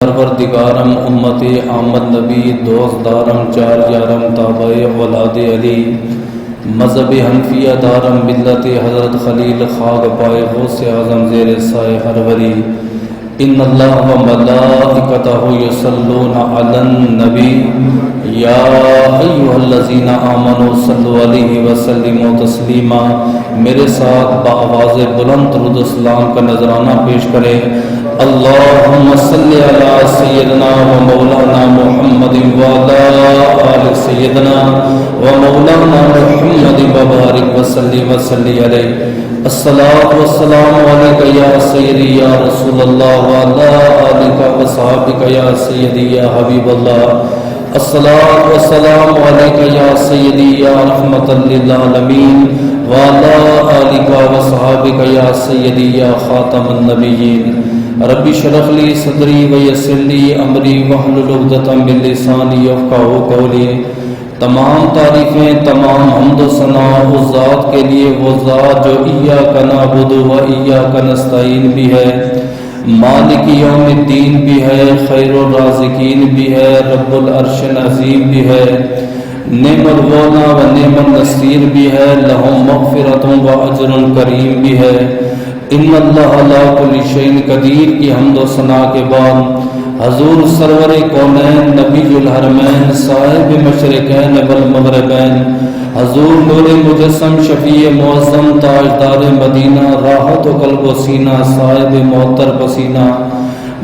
پروردگارم امتی آمد نبی دوست دارم چار یارم تابع اولاد علی مذہب حنفیہ دارم ملت حضرت خلیل خاک پائے غوث اعظم زیر سائے ہر وری ان اللہ و ملائکتہ یصلون علی النبی یا ایھا الذین آمنوا صلوا علیہ وسلموا تسلیما۔ میرے ساتھ بآواز بلند درود و سلام کا نذرانہ پیش کریں۔ اللہم صلی علی سیدنا و مولانا محمد وعلی آل سیدنا و مولانا محمد وبارک وسلم وصلی علیہ۔ الصلاۃ والسلام علیکہ یا سیدی یا رسول اللہ وعلی آلہ وصحبہ یا سیدی یا حبیب اللہ۔ الصلاۃ والسلام علیکہ یا سیدی یا رحمۃ للعالمین وعلی آلہ وصحبہ یا سیدی یا خاتم النبیین۔ ربی اشرح لی صدری ویسر لی امری واحلل عقدۃ من لسانی یفقہوا قولی۔ تمام تعریفیں، تمام حمد و ثنا اس ذات کے لیے، وہ ذات جو ایاک نعبد و ایاک نستعین بھی ہے، مالک یوم الدین بھی ہے، خیر الرازقین بھی ہے، رب العرش عظیم بھی ہے، نعم المولا و نعم النصیر بھی ہے، لہم مغفرۃ و اجر کریم بھی ہے۔ ان اللہ علی کل شیء قدیر کی حمد و ثنا کے بعد حضور سرور کونین نبی الحرمین صاحب مشرقین والمغربین حضور نور مجسم شفیع معظم تاجدار مدینہ راحت و قلب و سینہ صاحب معطر پسینہ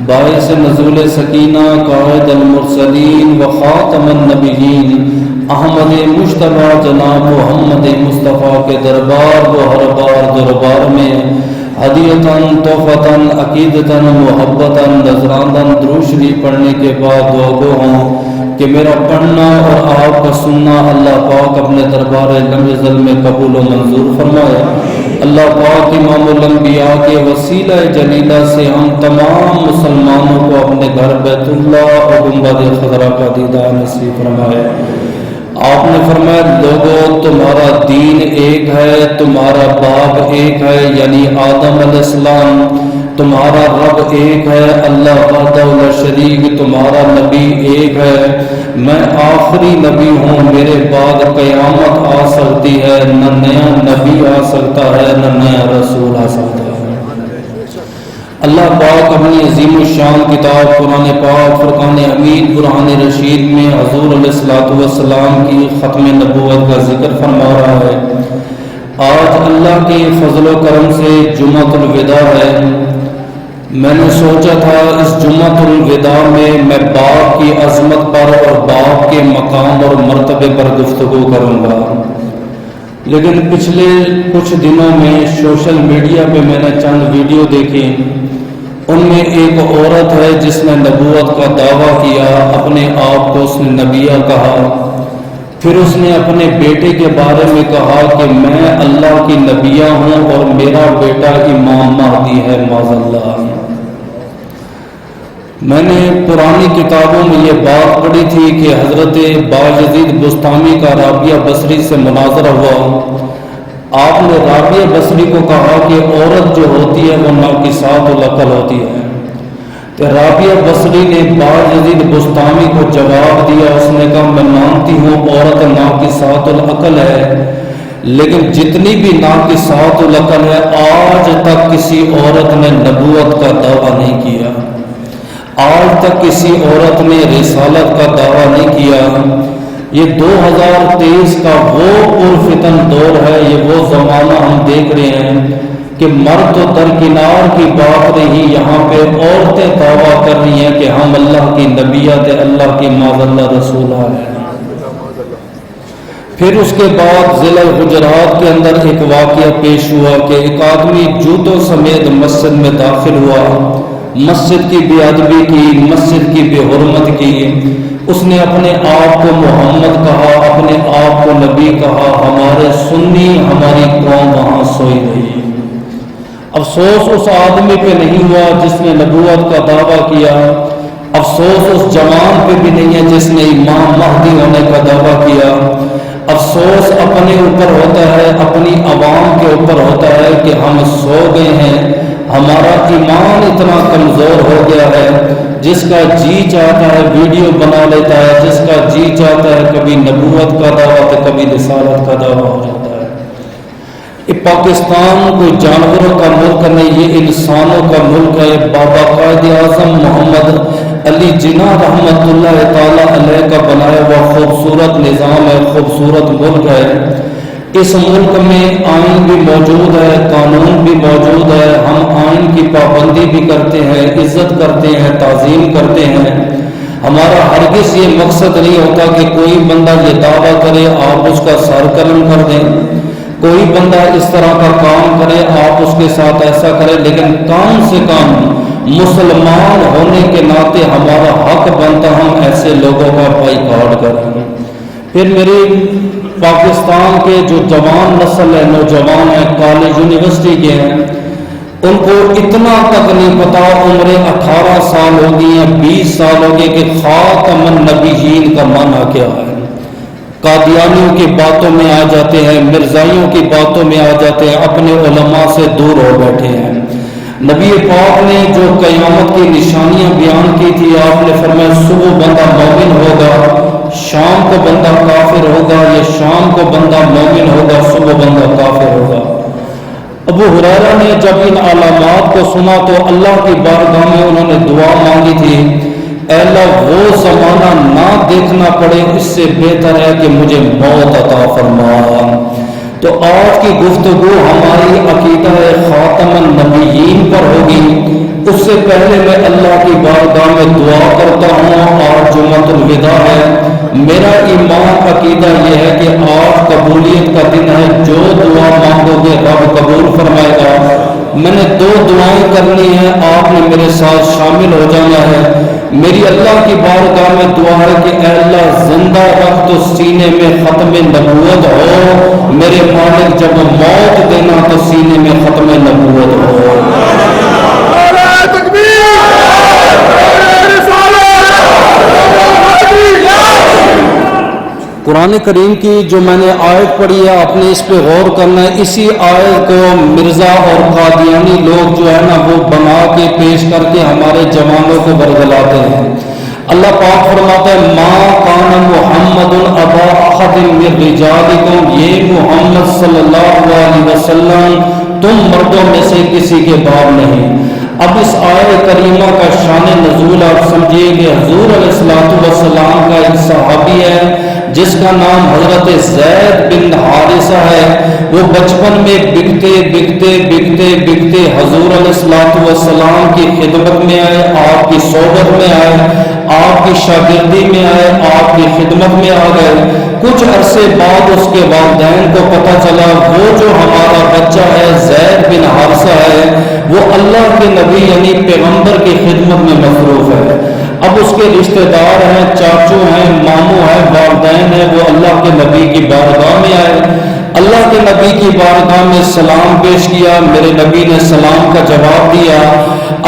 باعث نزول سکینہ قائد المرسلین و خاتم النبیین احمد مجتبی جناب محمد مصطفیٰ کے دربار و ہر بار دربار میں ہدیتاً تحفتاً عقیدتاً محبتاً نذراناً درود شریف پڑھنے کے بعد دعا گو ہوں کہ میرا پڑھنا اور آپ کا سننا اللہ پاک اپنے دربار لم یزل میں قبول و منظور فرمائے۔ اللہ پاک امام الانبیاء کے وسیلہ جلیلہ سے ہم تمام مسلمانوں کو اپنے گھر بیت اللہ اور گنبد خضرا کا دیدار نصیب فرمائے۔ آپ نے فرمایا لوگوں تمہارا دین ایک ہے، تمہارا باپ ایک ہے یعنی آدم علیہ السلام، تمہارا رب ایک ہے اللہ وحدہ لا شریک، تمہارا نبی ایک ہے، میں آخری نبی ہوں، میرے بعد قیامت آ سکتی ہے، نہ نیا نبی آ سکتا ہے نہ نیا رسول آ سکتا ہے۔ اللہ پاک اپنی عظیم الشان کتاب قرآن پاک فرقان حمید برہان رشید میں حضور علیہ الصلوۃ والسلام کی ختم نبوت کا ذکر فرما رہا ہے۔ آج اللہ کے فضل و کرم سے جمعۃ الوداع ہے۔ میں نے سوچا تھا اس جمعۃ الوداع میں باپ کی عظمت پر اور باپ کے مقام اور مرتبے پر گفتگو کروں گا، لیکن پچھلے کچھ دنوں میں سوشل میڈیا پہ میں نے چند ویڈیو دیکھی، ان میں ایک عورت ہے جس نے نبوت کا دعویٰ کیا، اپنے آپ کو اس نے نبیہ کہا، پھر اس نے اپنے بیٹے کے بارے میں کہا کہ میں اللہ کی نبیہ ہوں اور میرا بیٹا امام مہدی ہے معاذ اللہ۔ میں نے پرانی کتابوں میں یہ بات پڑھی تھی کہ حضرت بایزید بسطامی کا رابعہ بصری سے مناظرہ ہوا، آپ نے رابعہ بصری کو کہا کہ عورت جو ہوتی ہے وہ ناقصات العقل ہوتی ہے، تو رابعہ بصری نے بایزید بسطامی کو جواب دیا، اس نے کہا میں مانتی ہوں عورت ناقصات العقل ہے، لیکن جتنی بھی ناقصات العقل ہے آج تک کسی عورت نے نبوت کا دعویٰ نہیں کیا، آج تک کسی عورت نے رسالت کا دعویٰ نہیں کیا۔ یہ 2023 کا وہ پرفتن دور ہے، یہ وہ زمانہ ہم دیکھ رہے ہیں کہ مرد تو درکنار کی بات رہی، یہاں پہ عورتیں دعویٰ کر رہی ہیں کہ ہم اللہ کی نبیات اللہ کی معاذ اللہ رسولہ ہیں۔ پھر اس کے بعد ضلع گجرات کے اندر ایک واقعہ پیش ہوا کہ ایک آدمی جوتوں سمیت مسجد میں داخل ہوا، مسجد کی بے ادبی کی، مسجد کی بے حرمت کی، اس نے اپنے آپ کو محمد کہا، اپنے آپ کو نبی کہا، ہمارے سنی ہماری قوم وہاں سوئی رہی۔ افسوس اس آدمی پہ نہیں ہوا جس نے نبوت کا دعویٰ کیا، افسوس اس جوان پہ بھی نہیں ہے جس نے امام مہدی ہونے کا دعویٰ کیا، افسوس اپنے اوپر ہوتا ہے، اپنی عوام کے اوپر ہوتا ہے کہ ہم سو گئے ہیں، ہمارا ایمان اتنا کمزور ہو گیا ہے جس کا جی چاہتا ہے ویڈیو بنا لیتا ہے، جس کا جی چاہتا ہے کبھی نبوت کا دعویٰ تو کبھی رسالت کا دعویٰ ہو جاتا ہے۔ یہ پاکستان کوئی جانوروں کا ملک نہیں، یہ انسانوں کا ملک ہے۔ بابا قائد اعظم محمد علی جناح رحمۃ اللہ تعالیٰ علیہ کا بنایا ہوا خوبصورت نظام ہے، خوبصورت ملک ہے۔ اس ملک میں آئین بھی موجود ہے، قانون بھی موجود ہے، ہم آئین کی پابندی بھی کرتے ہیں، عزت کرتے ہیں، تعظیم کرتے ہیں۔ ہمارا ہرگز یہ مقصد نہیں ہوتا کہ کوئی بندہ یہ دعویٰ کرے آپ اس کا سر قلم کر دیں، کوئی بندہ اس طرح کا کام کرے آپ اس کے ساتھ ایسا کریں، لیکن کم سے کم مسلمان ہونے کے ناطے ہمارا حق بنتا ہم ایسے لوگوں کا بائیکاٹ کریں۔ پھر میری پاکستان کے جو جوان نسل ہے، نوجوان ہیں، کالج یونیورسٹی کے ہیں، ان کو اتنا تک نہیں پتا، عمریں 18 سال ہو گئی ہیں، 20 سال ہو گئے کہ خاتم النبیین کا معنی کیا ہے۔ قادیانیوں کی باتوں میں آ جاتے ہیں، مرزائیوں کی باتوں میں آ جاتے ہیں، اپنے علماء سے دور ہو بیٹھے ہیں۔ نبی پاک نے جو قیامت کی نشانیاں بیان کی تھی، آپ نے فرمایا صبح بندہ مومن ہوگا، شام کو بندہ کافر ہوگا، یا شام کو بندہ مومن ہوگا، صبح بندہ کافر ہوگا۔ ابو ہریرہ نے جب ان علامات کو سنا تو اللہ کی بارگاہ میں انہوں نے دعا مانگی تھی، اے اللہ وہ زمانہ نہ دیکھنا پڑے، اس سے بہتر ہے کہ مجھے موت عطا فرما۔ تو آج کی گفتگو ہماری عقیدہ خاتم النبیین پر ہوگی۔ اس سے پہلے میں اللہ کی بارگاہ میں دعا کرتا ہوں، آج جمعۃ الوداع ہے، میرا ایمان عقیدہ یہ ہے کہ آج قبولیت کا دن ہے، جو دعا مانگو گے رب قبول فرمائے گا۔ میں نے 2 دعائیں کرنی ہیں، آپ نے میرے ساتھ شامل ہو جانا ہے۔ میری اللہ کی بارگاہ میں دعا ہے کہ اے اللہ زندہ رکھ تو سینے میں ختم نبوت ہو، میرے مالک جب موت دینا تو سینے میں ختم نبوت ہو۔ قرآن کریم کی جو میں نے آیت پڑھی ہے آپ نے اس پہ غور کرنا ہے۔ اسی آیت کو مرزا اور قادیانی لوگ جو ہے نا وہ بنا کے پیش کر کے ہمارے جوانوں کو برگلاتے ہیں۔ اللہ پاک فرماتا ہے ما کان محمد ابا احد من رجالکم، یہ محمد صلی اللہ علیہ وسلم تم مردوں میں سے کسی کے باپ نہیں۔ اب اس آیت کریمہ کا شان نزول آپ سمجھیے کہ حضور علیہ السلام کا ایک صحابی ہے جس کا نام حضرت زید بن حارثہ ہے۔ وہ بچپن میں بکتے بکتے بکتے بکتے حضور علیہ السلام کی خدمت میں آئے، آپ کی صحبت میں آئے، آپ کی شاگردی میں آئے، آپ کی خدمت میں آ گئے۔ کچھ عرصے بعد اس کے والدین کو پتہ چلا وہ جو ہمارا بچہ ہے زید بن حارثہ ہے وہ اللہ کے نبی یعنی پیغمبر کی خدمت میں مصروف ہے۔ اب اس کے رشتہ دار ہیں، چاچو ہیں، ماموں ہیں، والدین ہیں، وہ اللہ کے نبی کی بارگاہ میں آئے۔ اللہ کے نبی کی بارگاہ میں سلام پیش کیا، میرے نبی نے سلام کا جواب دیا۔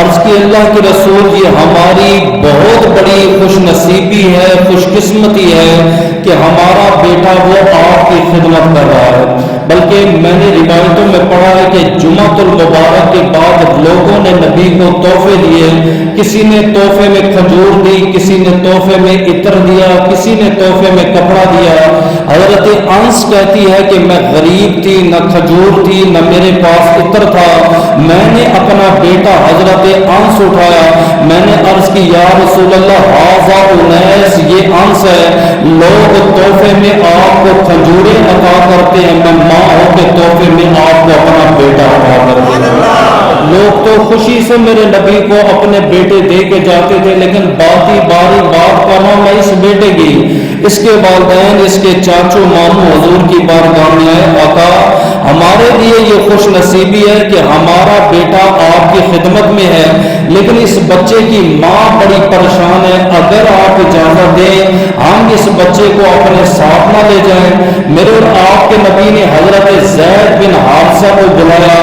عرض کی اللہ کے رسول یہ ہماری بہت بڑی خوش نصیبی ہے، خوش قسمتی ہے کہ ہمارا بیٹا وہ آپ کی خدمت کر رہا ہے۔ بلکہ میں نے روایتوں میں پڑھا ہے کہ جمعۃ المبارک کے بعد لوگوں نے نبی کو تحفے دیے، کسی نے تحفے میں کھجور دی، کسی نے تحفے میں عطر دیا، کسی نے تحفے میں کپڑا دیا۔ حضرت انس کہتی ہے کہ میں غریب تھی، نہ کھجور تھی، نہ میرے پاس عطر تھا، میں نے اپنا بیٹا حضرت انس اٹھایا، میں نے عرض کی یا رسول اللہ ھذا انیس، یہ انس ہے، لوگ تحفے میں آپ کو کھجوریں عطا کرتے ہیں، میں ماں ہو کے تحفے میں آپ کو اپنا بیٹا عطا کرتے ہیں۔ لوگ تو خوشی سے میرے نبی کو اپنے بیٹے دے کے جاتے تھے، لیکن باری بات کرنا میں اس بیٹے کی، اس کے والدین، اس کے چاچو ماموں حضور کی بارگاہ میں آئے، آقا ہمارے لیے یہ خوش نصیبی ہے کہ ہمارا بیٹا آپ کی خدمت میں ہے، لیکن اس بچے کی ماں بڑی پریشان ہے، اگر آپ اجازت دیں ہم اس بچے کو اپنے ساتھ نہ لے جائیں۔ میرے اور آپ کے نبی نے حضرت زید بن حارثہ کو بلایا،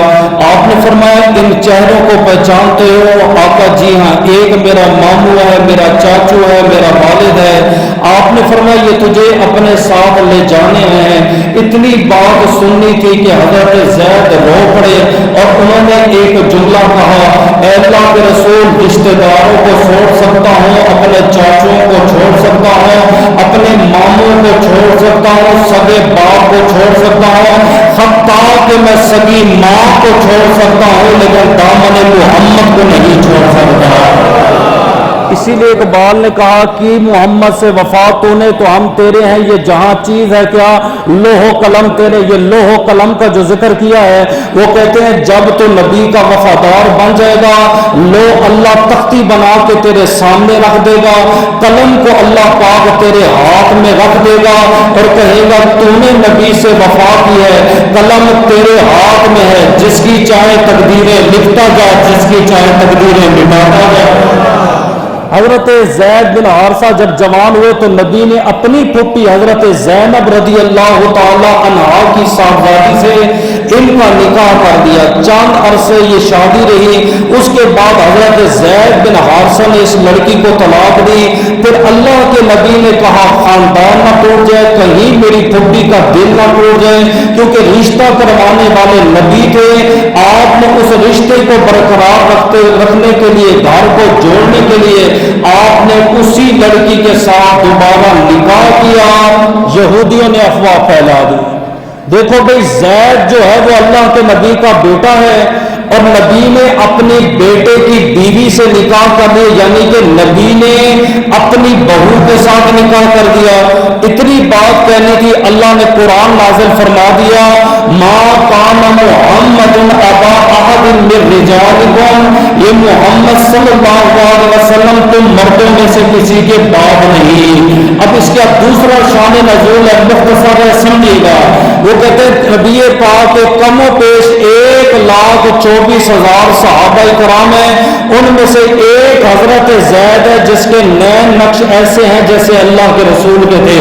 آپ نے فرمایا ان چہروں کو پہچانتے ہو؟ آقا جی ہاں، ایک میرا ماموں ہے، میرا چاچو ہے، میرا والد ہے۔ آپ نے فرمایا یہ تجھے اپنے ساتھ لے جانے ہیں۔ اتنی بات سننی تھی کہ حضرت زید رو پڑے اور انہوں نے ایک جملہ کہا، اے اللہ کے رسول، رشتہ داروں کو چھوڑ سکتا ہوں، اپنے چاچوں کو چھوڑ سکتا ہوں، اپنے ماموں کو چھوڑ سکتا ہوں، سگے باپ کو چھوڑ سکتا ہوں، حتیٰ کہ میں سگی ماں کو چھوڑ سکتا ہوں، لیکن دامن محمد کو نہیں چھوڑ سکتا۔ اسی لیے اقبال نے کہا کہ محمد سے وفا تو نے تو ہم تیرے ہیں، یہ جہاں چیز ہے کیا لوح و قلم تیرے۔ یہ لوح و قلم کا جو ذکر کیا ہے وہ کہتے ہیں جب تو نبی کا وفادار بن جائے گا، لو اللہ تختی بنا کے تیرے سامنے رکھ دے گا، قلم کو اللہ پاک تیرے ہاتھ میں رکھ دے گا اور کہے گا تو نے نبی سے وفا کی ہے، قلم تیرے ہاتھ میں ہے، جس کی چاہے تقدیریں لکھتا جا، جس کی چاہے تقدیریں مٹاتا جا۔ حضرت زید بن حارثہ جب جوان ہوئے تو نبی نے اپنی پھوپھی حضرت زینب رضی اللہ تعالی عنہا کی صاحبزادی سے ان کا نکاح کر دیا۔ چند عرصے یہ شادی رہی، اس کے بعد حضرت زید بن حارثہ نے اس لڑکی کو طلاق دی۔ پھر اللہ کے نبی نے کہا خاندان نہ ٹوٹ جائے، کہیں میری پھوپھی کا دل نہ ٹوٹ جائے، کیونکہ رشتہ کروانے والے نبی تھے۔ آپ نے اس رشتے کو برقرار رکھنے کے لیے، گھر کو جوڑنے کے لیے آپ نے اسی لڑکی کے ساتھ دوبارہ نکاح کیا۔ یہودیوں نے افواہ پھیلا دی، دیکھو بھئی زید جو ہے وہ اللہ کے نبی کا بیٹا ہے اور نبی نے اپنی بیٹے کی بیوی سے نکاح کر دیا، یعنی کہ نبی نے اپنی بہو کے ساتھ نکاح کر دیا۔ اتنی بات کہنی تھی، اللہ نے قرآن نازل فرما دیا، ما کان محمد ابا احد من رجالکم، یہ محمد صلی اللہ علیہ وسلم تم مردوں میں سے کسی کے باپ نہیں۔ اب اس کا دوسرا شان نزول ہے، مختصر ہے، سمجھیے گا۔ وہ کہتے ہیں نبی پاک کے کم و بیش 1,24,000 صحابہ کرام ہیں، ان میں سے ایک حضرت زید ہے جس کے نین نقش ایسے ہیں جیسے اللہ کے رسول کے تھے،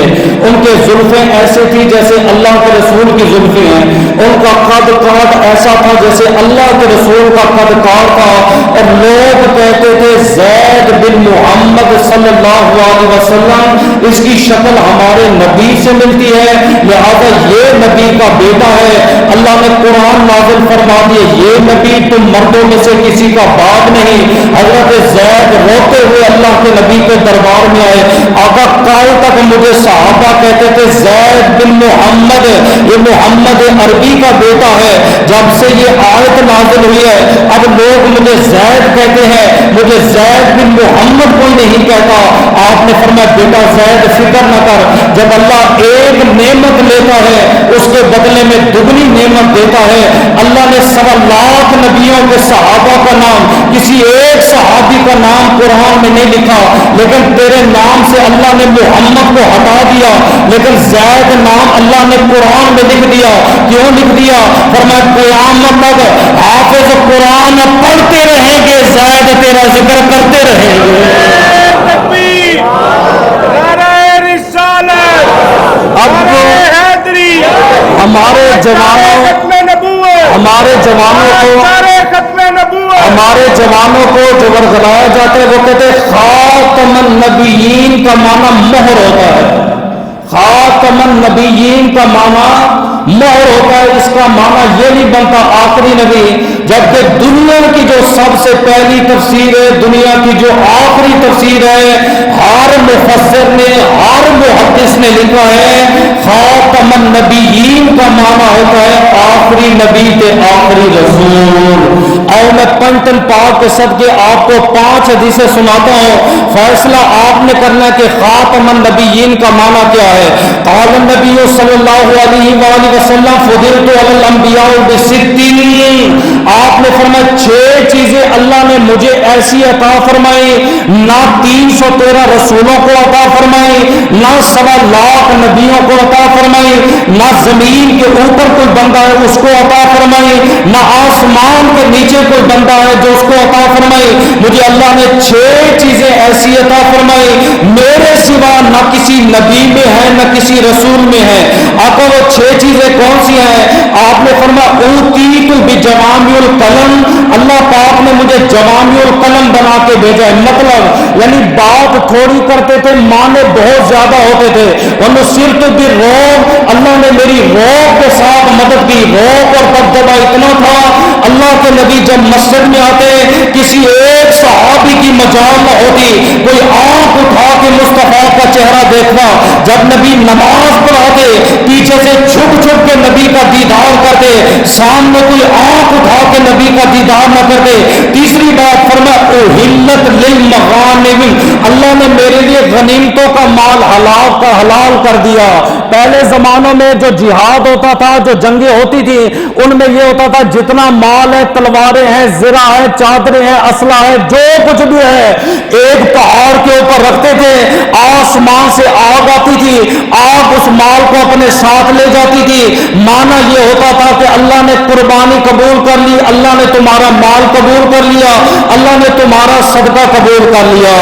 ان کے زلفیں ایسے تھی جیسے اللہ کے رسول کی زلفیں ہیں، ان کا قد کاٹ ایسا تھا جیسے اللہ کے رسول کا قد کاٹ تھا، اور لوگ کہتے تھے زید بن محمد صلی اللہ علیہ وسلم، اس کی شکل ہمارے نبی سے ملتی ہے، لہذا یہ نبی کا بیٹا ہے۔ اللہ نے قرآن نازل فرما دیے، یہ نبی تم مردوں میں سے کسی کا باپ نہیں۔ حضرت زید روتے ہوئے اللہ کے نبی کے دربار میں آئے، آقا کل تک مجھے صحابہ کہتے تھے زید بن محمد، یہ محمد عربی کا بیٹا ہے، جب سے یہ آیت نازل ہوئی ہے اب لوگ مجھے زید کہتے ہیں، مجھے زید بن محمد کوئی نہیں کہتا۔ آپ نے فرمایا بیٹا زید فکر نہ کر، جب اللہ ایک نعمت لیتا ہے اس کے بدلے میں دگنی نعمت دیتا ہے۔ اللہ نے 1.25 نبیوں کے صحابہ کا نام، کسی ایک صحابی کا نام قرآن میں نہیں لکھا، لیکن تیرے نام سے اللہ نے محمد کو ہٹا دیا، لیکن زید نام اللہ نے قرآن میں لکھ دیا۔ کیوں لکھ دیا؟ فرمایا قیامت تک حافظ قرآن پڑھتے رہیں گے، زید تیرا ذکر کرتے رہیں گے۔ اب ہمارے جوانوں کو جو ورغلایا جاتا ہے وہ کہتے ہیں خاتم النبیین کا معنی مہر ہوتا ہے، خاتم النبیین کا معنی مہر ہوتا ہے، اس کا معنی یہ نہیں بنتا آخری نبی، جبکہ دنیا کی جو سب سے پہلی تفسیر ہے، دنیا کی جو آخری تفسیر ہے، ہر مفسر نے، ہر محدث نے لکھا ہے خاتم النبیین کا معنی ہوتا ہے آخری نبی کے آخری رسول۔ اور میں پنجتن پاک کے صدقے آپ کو 5 حدیثیں سناتا ہوں، فیصلہ آپ نے کرنا ہے کہ خاتم النبیین کا معنی کیا ہے۔ قال النبی صلی اللہ علیہ وآلہ وسلم فضلت علی الانبیاء ب60، آپ نے فرمایا 6 چیزیں اللہ نے مجھے ایسی عطا فرمائی، نہ 313 رسولوں کو عطا فرمائی، نہ 1.25 نبیوں کو عطا فرمائی، نہ زمین کے اوپر کوئی بندہ ہے اس کو عطا فرمائی، نہ آسمان کے نیچے مجھے کوئی بندہ ہے جو اس کو عطا فرمائے. مجھے اللہ نے 6 چیزیں ایسی عطا فرمائی میرے سوا نہ کسی نبی میں ہے نہ کسی رسول میں ہے. آقا وہ 6 چیزیں کون سی ہیں؟ آپ نے فرمایا اوتیت بجوامع القلم، اللہ پاک نے مجھے جوامع القلم بنا کے بھیجا ہے. مطلب یعنی بات تھوڑی کرتے تھے، معنی بہت زیادہ ہوتے تھے. وَنُصِرْتُ بِالرُّعْبِ، اللہ نے میری رعب کے ساتھ مدد کی. رعب اور دبدبہ اتنا تھا، اللہ کے نبی جب مسجد میں آتے کسی ایک صحابی کی مجال نہ ہوتی، کوئی آنکھ اٹھا کے مصطفیٰ کا چہرہ دیکھنا. جب نبی نماز پڑھاتے پیچھے سے چھپ چھپ کے نبی کا دیدار کرتے، سامنے کوئی آنکھ اٹھا کے نبی کا دیدار نہ کرتے. تیسری بات فرمایا احلت للمغانم، اللہ نے میرے لیے غنیمتوں کا مال حلال کر دیا. پہلے زمانوں میں جو جہاد ہوتا تھا، جو جنگیں ہوتی تھی، ان میں یہ ہوتا تھا جتنا مال ہے، تلواریں ہیں، زرہ ہے، چادریں ہیں، اسلحہ ہے، جو کچھ بھی ہے، ایک پہاڑ کے اوپر رکھتے تھے. آسمان سے آگ آتی تھی، آگ اس مال کو اپنے ساتھ لے جاتی تھی. معنی یہ ہوتا تھا کہ اللہ نے قربانی قبول کر لی، اللہ نے تمہارا مال قبول کر لیا، اللہ نے تمہارا صدقہ قبول کر لیا.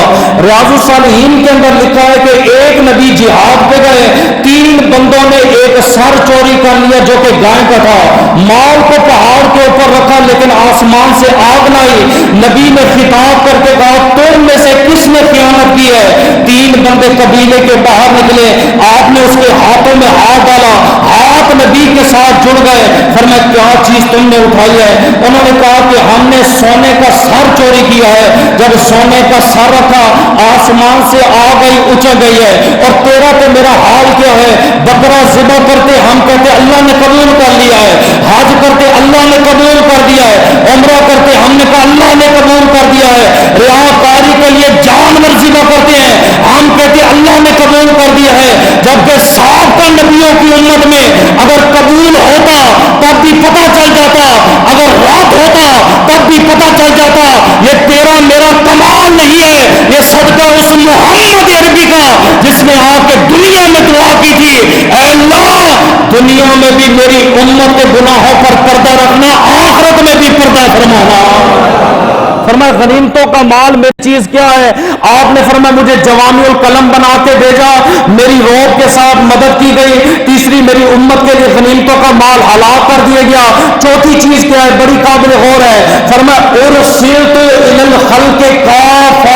ریاض الصالحین کے اندر لکھا ہے کہ ایک نبی جہاد پہ گئے، 3 بندوں نے ایک سر چوری کر لیا جو کہ گائے کا تھا. مال کو پہاڑ کے اوپر رکھا لیکن آسمان سے آگ نہ آئی. نبی نے خطاب کر کے کہا تم میں سے کس نے خیانت کی ہے؟ 3 بندے قبیلے کے باہر نکلے، آپ نے اس کے ہاتھوں میں ہاتھ ڈالا، ہاتھ نبی کے ساتھ جڑ گئے. فرمایا کیا چیز تم نے اٹھائی ہے؟ انہوں نے کہا کہ ہم نے سونے کا سر چوری کیا ہے. جب سونے کا سر رکھا آسمان سے آگ آئی، اچھل گئی ہے. اور تیرا تو میرا حال کیا ہے؟ بکرا ذبح کرتے ہم کہتے اللہ نے قبول کر لیا ہے، حج کرتے اللہ نے قبول کر دیا ہے، عمرہ کرتے ہم نے کہا اللہ نے قبول کر دیا ہے، ریاکاری کے لیے جانور ذبح کرتے ہیں ہم کہتے اللہ نے قبول کر دیا ہے. جبکہ سابقہ نبیوں کی امت میں اگر قبول ہوتا تب بھی پتہ چل جاتا، اگر رات ہوتا تب بھی پتہ چل جاتا. یہ تیرا میرا کمال نہیں ہے، یہ صدقہ اس محمد عربی کا جس نے آ کے دنیا میں دعا کی تھی، اے اللہ دنیا میں بھی میری امت کے گناہوں پر پردہ رکھنا، آخرت میں بھی پردہ فرمانا. فرمایا غنیمتوں کا مال میری چیز کیا ہے؟ آپ نے فرمایا مجھے جوامع القلم بنا کے بھیجا، میری روح کے ساتھ مدد کی گئی. تیسری میری امت کے لیے غنیمتوں کا مال حلال کر دیا گیا. چوتھی چیز کیا ہے؟ بڑی قابل غور ہے. فرمایا ارسلت الی الخلق کافہ،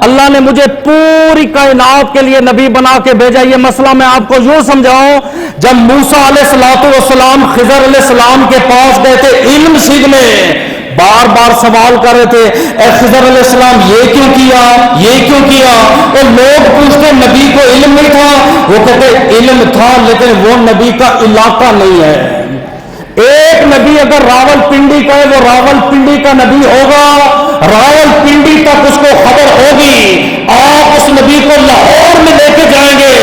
اللہ نے مجھے پوری کائنات کے لیے نبی بنا کے بھیجا. یہ مسئلہ میں آپ کو یوں سمجھاؤں، جب موسیٰ علیہ السلام خضر علیہ السلام کے پاس گئے تھے علم سیکھنے، بار بار سوال کر رہے تھے اے خضر علیہ السلام یہ کیوں کیا، یہ کیوں کیا. اور لوگ پوچھتے نبی کو علم نہیں تھا، وہ کہتے علم تھا لیکن وہ نبی کا علاقہ نہیں ہے. ایک نبی اگر راول پنڈی کا ہے وہ راول پنڈی کا نبی ہوگا، راول پنڈی تک اس کو خبر ہوگی. آپ اس نبی کو لاہور میں لے کے جائیں گے،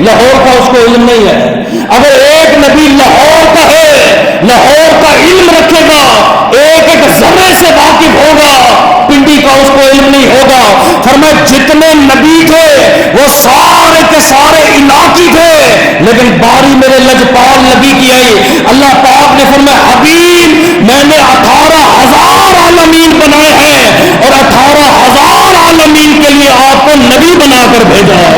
لاہور کا اس کو علم نہیں ہے. اگر ایک نبی لاہور کا ہے، لاہور کا علم رکھے گا، ایک ایک ذرے سے واقف ہوگا، پنڈی کا اس کو علم نہیں ہوگا. فرمایا جتنے نبی تھے وہ سارے کے سارے علاقی تھے، لیکن باری میرے لجپال نبی کی آئی. اللہ پاک نے فرمایا حبیب میں نے 18,000 عالمین بنائے ہیں اور 18,000 عالمین کے لیے آپ کو نبی بنا کر بھیجا ہے.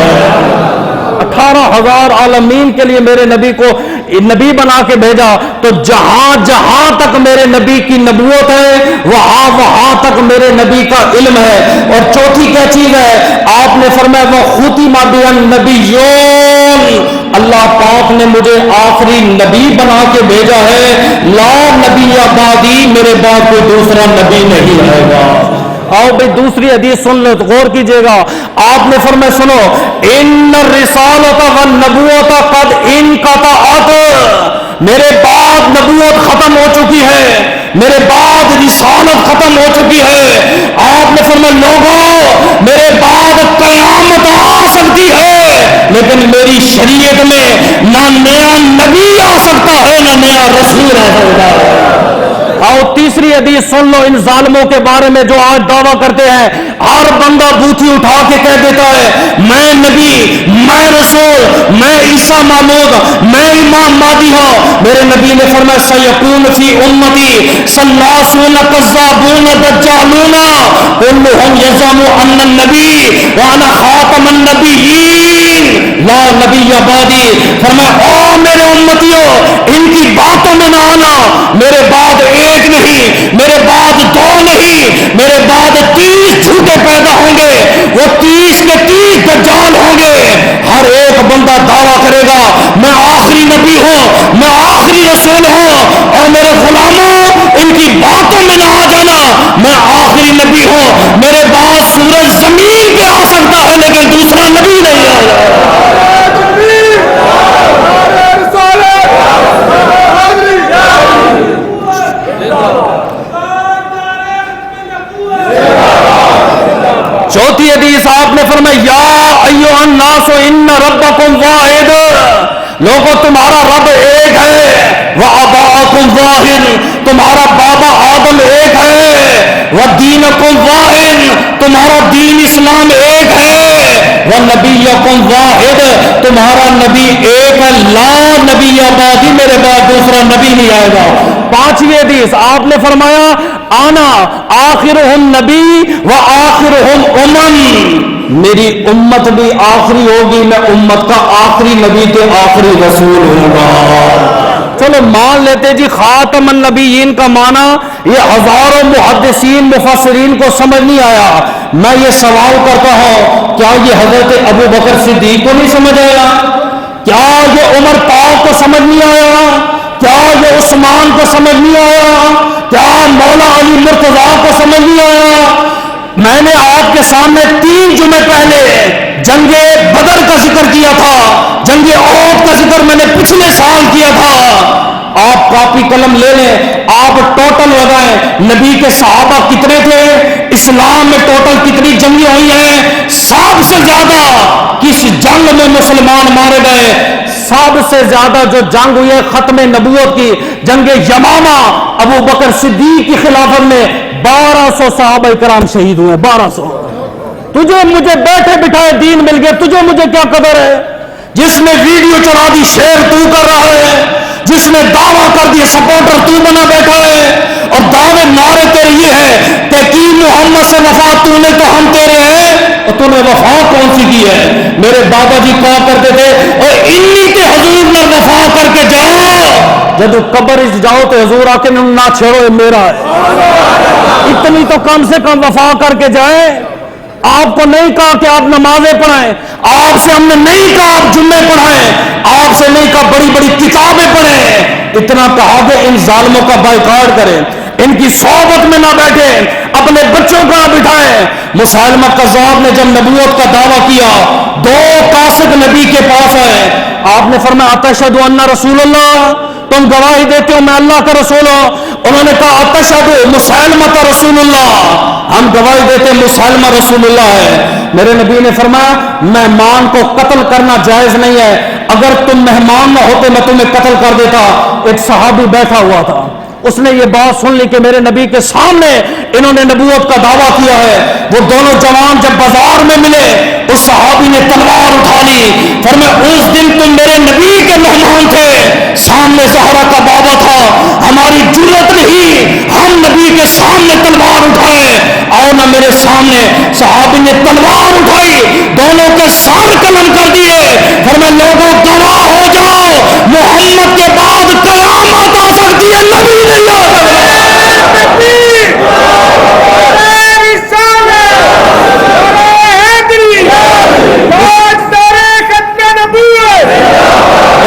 18,000 عالمین کے لیے میرے نبی کو نبی بنا کے بھیجا. تو جہاں جہاں تک میرے نبی کی نبوت ہے وہاں وہاں تک میرے نبی کا علم ہے. اور چوتھی کیا چیز ہے؟ آپ نے فرمایا وہ ختم بالنبیون، اللہ پاک نے مجھے آخری نبی بنا کے بھیجا ہے. لا نبی بعدی، میرے بعد کوئی دوسرا نبی نہیں رہے گا. آؤ بھائی دوسری حدیث سن لو، غور کیجئے گا. آپ نے فرمایا سنو ان الرسالۃ والنبوۃ قد انقطعت، میرے بعد نبوت ختم ہو چکی ہے، میرے بعد رسالت ختم ہو چکی ہے. آپ نے فرمایا لوگوں میرے بعد قیامت آ سکتی ہے لیکن میری شریعت میں نہ نیا نبی آ سکتا ہے نہ نیا رسول آ سکتا ہے. اور تیسری حدیث سن لو ان ظالموں کے بارے میں جو آج دعویٰ کرتے ہیں. ہر بندہ بوتھی اٹھا کے کہہ دیتا ہے میں نبی، میں رسول، میں عیسیٰ معمود، میں امام مہدی ہوں. میرے نبی نے فرمایا سیکون فی امتی ثلاثون کذابون دجالون کلہم یزعم ان النبی وانا خاتم النبیین لا نبی بعدی. فرمایا او میرے امتیوں ان کی باتوں میں نہ آنا، میرے بعد ایک نہیں، میرے بعد دو نہیں، میرے بعد 30 جھوٹے پیدا ہوں گے، وہ 30 کے 30 دجال ہوں گے. ہر ایک بندہ دعویٰ کرے گا میں آخری نبی ہوں، میں آخری رسول ہوں، اور میرے غلاموں ان کی باتوں میں نہ آ جانا، میں آخری نبی ہوں، میرے بعد سورج زمین پہ آ سکتا ہے لیکن دوسرا نبی نہیں آ جائے. چوتھی حدیث آپ نے فرمایا یا ایھا الناس ان ربکم واحد، لوگوں تمہارا رب ایک ہے، وآباؤکم واحد، تمہارا بابا آدم ایک ہے، ودینکم واحد، تمہارا دین اسلام ایک ہے، ونبیکم واحد، تمہارا نبی ایک ہے، لا نبی بعدی، میرے بعد دوسرا نبی نہیں آئے گا. پانچویں حدیث آپ نے فرمایا آنا آخرہم نبی و آخرہم امم، میری امت بھی آخری ہوگی، میں امت کا آخری نبی کے آخری رسول ہوں گا. چلو مان لیتے جی خاتم النبیین کا معنی یہ ہزاروں محدثین مفسرین کو سمجھ نہیں آیا. میں یہ سوال کرتا ہوں کیا یہ حضرت ابو بکر صدیق کو نہیں سمجھ آیا؟ کیا یہ عمر پاک کو سمجھ نہیں آیا؟ کیا یہ عثمان کو سمجھ نہیں آیا؟ کیا مولا علی مرتضیٰ کو سمجھ نہیں آیا؟ میں نے آپ کے سامنے 3 جمعے پہلے جنگ بدر کا ذکر کیا تھا، جنگ احد کا ذکر میں نے پچھلے سال کیا تھا. آپ کاپی قلم لے لیں، آپ ٹوٹل لگائیں نبی کے صحابہ کتنے تھے، اسلام میں ٹوٹل کتنی جنگیں ہوئی ہیں، سب سے زیادہ کس جنگ میں مسلمان مارے گئے؟ سب سے زیادہ جو جنگ ہوئی ہے ختم نبوت کی جنگ یمامہ، ابو بکر صدیق کی خلافت میں 1200 صحابہ کرام شہید ہوئے. 1200. تجھے مجھے بیٹھے بٹھائے دین مل گئے، تجھے مجھے کیا قدر ہے؟ جس نے ویڈیو چلا دی شیئر تو کر رہا ہے، جس نے دعویٰ کر دی سپورٹر تو بنا بیٹھا ہے، اور دعوے نعرے تیرے یہ ہے کہ کی محمد سے وفا تو نے تو ہم تیرے ہیں، اور تو نے وفا کون سی کی ہے؟ میرے بابا جی کہا کرتے تھے اور انی کے حضور میں وفا کر کے جاؤ، جب قبر جاؤ تو حضور آ کے نہ چھیڑو یہ میرا ہے. اتنی تو کم سے کم وفا کر کے جائیں. آپ کو نہیں کہا کہ آپ نمازیں پڑھائیں، آپ سے ہم نے نہیں کہا آپ جمعے پڑھائیں، آپ سے نہیں کہا بڑی بڑی کتابیں پڑھیں، اتنا کہا کہ ان ظالموں کا بائیکاٹ کریں، ان کی صحبت میں نہ بیٹھیں، اپنے بچوں کو نہ بٹھائیں. مسیلمہ کذاب نے جب نبوت کا دعویٰ کیا 2 کاسب نبی کے پاس آئے، آپ نے فرمایا اتشہد ان رسول اللہ، تم گواہی دیتے ہو میں اللہ کا رسول ہوں؟ انہوں نے کہا اتشہد مسیلمہ رسول اللہ، ہم گواہی دیتے مسیلمہ رسول اللہ ہے. میرے نبی نے فرمایا مہمان کو قتل کرنا جائز نہیں ہے، اگر تم مہمان نہ ہوتے میں تمہیں قتل کر دیتا. ایک صحابی بیٹھا ہوا تھا، اس نے یہ بات سن لی کہ میرے نبی کے سامنے انہوں نے نبوت کا دعویٰ کیا ہے. وہ دونوں جوان جب بازار میں ملے اس صحابی نے تلوار اٹھا لی، فرمایا اس دن تم میرے نبی کے مہمان تھے، سامنے زہرا کا بابا تھا، ہماری جرت نہیں ہم نبی کے سامنے تلوار اٹھائے، آؤ نہ میرے سامنے. صحابی نے تلوار اٹھائی، دونوں کے سر قلم کر دیے، فرمایا لوگوں گواہ ہو جاؤ محمد کے بعد قیامت آ سکتی ہے، نبی نہیں آ سکتا.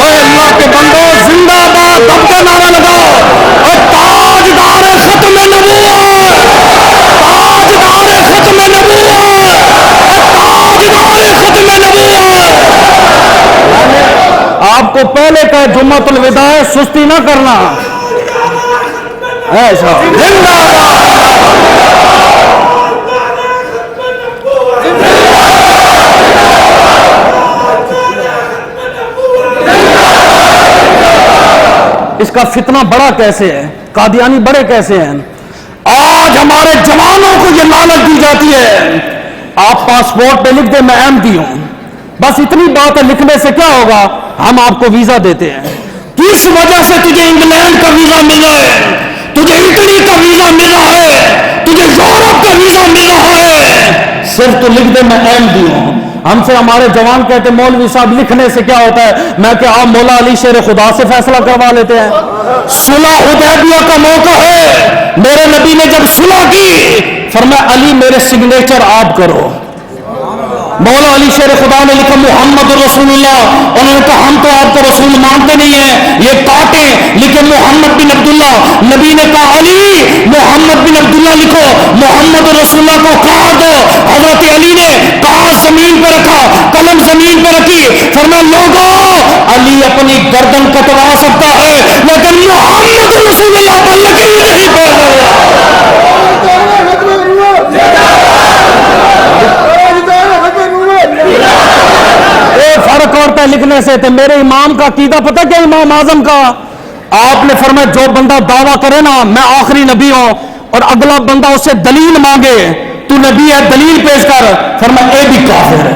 اللہ کے بندو زندہ باد دب کا نعرہ لگاؤ اور تاجدار ختم نبوت، تاجدار ختم نبوت، تاجدار ختم نبوت. آپ کو پہلے کا جمعۃ الوداع ہے، سستی نہ کرنا. ایسا زندہ اس کا فتنہ بڑا کیسے ہے، قادیانی بڑے کیسے ہیں۔ آج ہمارے جوانوں کو یہ لالچ دی جاتی ہے، آپ پاسپورٹ پہ لکھ دیں میں احمدی ہوں، بس اتنی بات ہے، لکھنے سے کیا ہوگا، ہم آپ کو ویزا دیتے ہیں۔ کس وجہ سے تجھے انگلینڈ کا ویزا مل رہا ہے، تجھے اٹلی کا ویزا مل رہا ہے، تجھے یورپ کا ویزا مل رہا ہے، صرف تو لکھ دے میں احمدی ہوں۔ ہم سے ہمارے جوان کہتے مولوی صاحب لکھنے سے کیا ہوتا ہے، میں کہ آپ مولا علی شیر خدا سے فیصلہ کروا لیتے ہیں۔ صلح حدیبیہ کا موقع ہے، میرے نبی نے جب صلح کی فرمایا علی میرے سگنیچر آپ کرو۔ مولا علی شیر خدا نے لکھا محمد رسول اللہ، انہوں نے کہا ہم تو آپ کو رسول مانتے نہیں ہیں، یہ کاٹیں، لیکن محمد بن عبداللہ، نبی نے کہا علی محمد بن عبداللہ لکھو، محمد رسول اللہ کو کاٹ دو۔ حضرت علی نے کاغذ زمین پہ رکھا، قلم زمین پہ رکھی، فرمایا لوگوں علی اپنی گردن کٹوا سکتا ہے لیکن محمد رسول اللہ پر لکیر نہیں پڑ فرق ہوتا ہے لکھنے سے۔ تو میرے امام کا عقیدہ پتہ کیا، امام اعظم کا، آپ نے فرمایا جو بندہ دعویٰ کرے نا میں آخری نبی ہوں اور اگلا بندہ اس سے دلیل مانگے تو نبی ہے دلیل پیش کر، فرمایا اے بھی کافر ہے،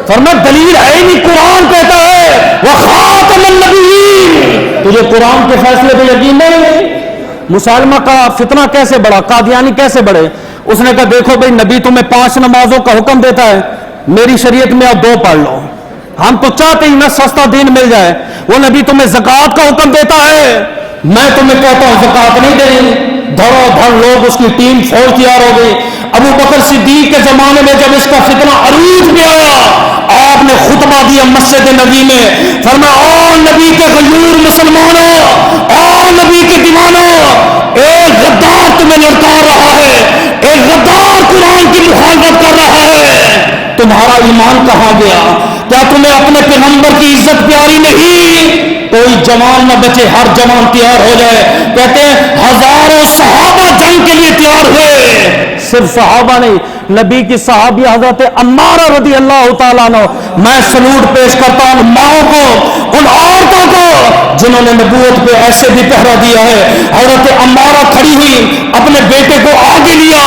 فرمایا دلیل ہے ہی نہیں، قرآن کہتا ہے وخاتم النبیین، تجھے قرآن کے فیصلے پہ یقین نہیں۔ مسلمہ کا فتنہ کیسے بڑھا، قادیانی کیسے بڑھے، اس نے کہا دیکھو بھائی نبی تمہیں 5 نمازوں کا حکم دیتا ہے، میری شریعت میں آپ 2 پڑھ لو، ہم تو چاہتے ہی نہ سستا دین مل جائے۔ وہ نبی تمہیں زکوٰۃ کا حکم دیتا ہے، میں تمہیں کہتا ہوں زکوٰۃ نہیں دینی، دھڑو دھڑ لوگ اس کی ٹیم فوج تیار ہو گئی۔ ابو بکر صدیق کے زمانے میں جب اس کا فتنہ عروج میں آیا، آپ نے خطبہ دیا مسجد نبی میں، فرمایا او نبی کے غیور مسلمانوں، او نبی کے دیوانوں، ایک غدار تمہیں لڑکا رہا ہے، ایک غدار قرآن کی مخالفت کر رہا ہے، تمہارا ایمان کہاں گیا؟ کیا تمہیں اپنے پیغمبر کی عزت پیاری نہیں؟ کوئی جوان نہ بچے، ہر جوان تیار ہو جائے۔ کہتے ہیں ہزاروں صحابہ جنگ کے لیے تیار ہوئے، صرف صحابہ نہیں، نبی کی صحابی حضرت عمارہ رضی اللہ تعالیٰ عنہ، میں سلوٹ پیش کرتا ہوں ماؤں کو، ان عورتوں کو جنہوں نے نبوت پہ ایسے بھی پہرا دیا ہے۔ حضرت عمارہ کھڑی ہوئی، اپنے بیٹے کو آگے لیا،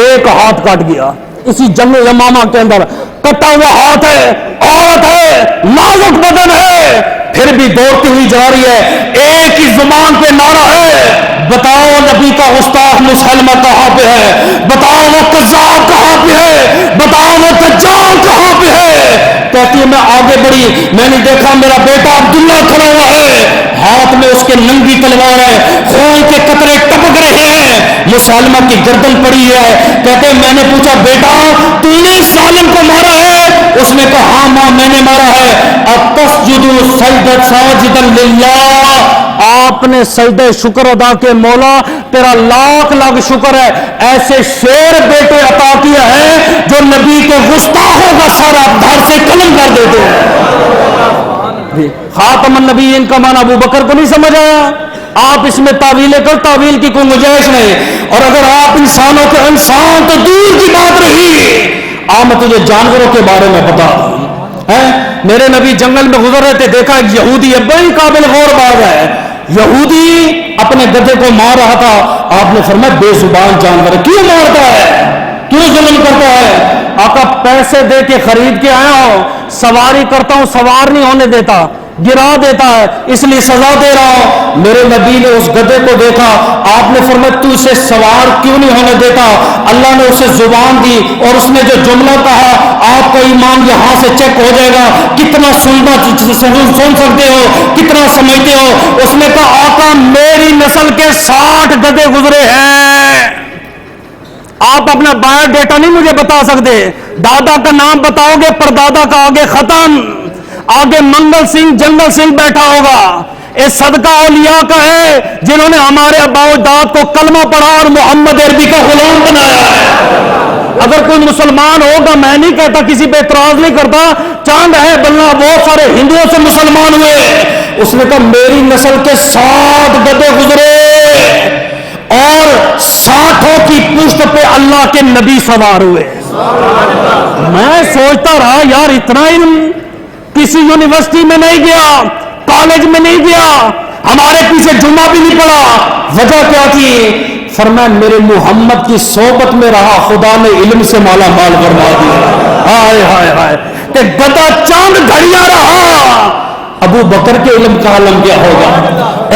ایک ہاتھ کٹ گیا اسی جنگ یمامہ کے اندر، کٹا ہوا ہاتھ ہے، عورت ہے، نازک بدن ہے، پھر بھی دوڑتی ہوئی جا رہی ہے، ایک ہی زبان پہ نعرہ ہے، بتاؤ نبی کا گستاخ مسلمہ کہاں پہ ہے، بتاؤ وہ کذاب کہاں پہ ہے، بتاؤ وہ دجال کہاں پہ ہے۔ کہتی ہے میں آگے بڑھی، میں نے دیکھا میرا بیٹا عبداللہ کھڑا ہوا ہے، ہاتھ میں اس کے ننگی تلوار ہے، خون کے قطرے ٹپک رہے ہیں، مسلمہ کی گردن پڑی ہے۔ کہتے ہیں میں نے پوچھا بیٹا تو نے اس ظالم کو مارا ہے؟ اس نے کہا ہاں ماں میں نے مارا ہے۔ اب تسجد ساجدا للہ، آپ نے سجدہ شکر ادا کے مولا تیرا لاکھ لاکھ شکر ہے، ایسے شیر بیٹے عطا کیا ہے جو نبی کے گستاخوں کا سر دھڑ سے قلم کر دیتے ہیں۔ خاتم النبیین کا معنی ابو بکر کو نہیں سمجھ آیا؟ آپ اس میں تعویلیں کر، تعویل کی کوئی گنجائش نہیں۔ اور اگر آپ انسانوں کے انسان تو دور کی بات رہی، میں تجھے جانوروں کے بارے میں بتا دوں، میرے نبی جنگل میں گزر رہے تھے، دیکھا ایک یہودی ہے، بڑی قابل غور باز ہے، یہودی اپنے گدھے کو مار رہا تھا۔ آپ نے فرمایا بے زبان جانور کیوں مارتا ہے، کیوں ظلم کرتا ہے؟ آقا پیسے دے کے خرید کے آیا ہوں، سواری کرتا ہوں سوار نہیں ہونے دیتا، گرا دیتا ہے، اس لیے سزا دے رہا ہوں۔ میرے نبی نے اس گدھے کو دیکھا، آپ نے فرمایا تو اسے سوار کیوں نہیں ہونے دیتا؟ اللہ نے اسے زبان دی اور اس نے جو جملہ کہا، آپ کا ایمان یہاں سے چیک ہو جائے گا، کتنا سن سکتے ہو، کتنا سمجھتے ہو۔ اس نے کہا آقا میری نسل کے 60 گدھے گزرے ہیں، آپ اپنا بایو ڈیٹا نہیں مجھے بتا سکتے، دادا کا نام بتاؤ گے پردادا کا آگے ختم، آگے منگل سنگھ جنگل سنگھ بیٹھا ہوگا۔ یہ صدقہ اولیاء کا ہے جنہوں نے ہمارے ابا اجداد کو کلمہ پڑھا اور محمد عربی کا غلام بنایا ہے۔ اگر کوئی مسلمان ہوگا، میں نہیں کہتا کسی پہ اعتراض نہیں کرتا، چاند ہے بلنا بہت سارے ہندوؤں سے مسلمان ہوئے، اس نے کہا میری نسل کے 60 گدھے گزرے اور 60 کی پشت پہ اللہ کے نبی سوار ہوئے۔ میں سوچتا رہا یار اتنا علم کسی یونیورسٹی میں نہیں گیا، کالج میں نہیں گیا, ہمارے پیچھے جمعہ بھی نہیں پڑا. وجہ کیا تھی؟ فرمایا میرے محمد کی صحبت میں رہا, خدا نے علم سے مالا مال فرما دیا. ہائے ہائے ہائے, کہ گدا چاند گھڑیاں رہا. ابو بکر کے علم کا عالم کیا ہوگا,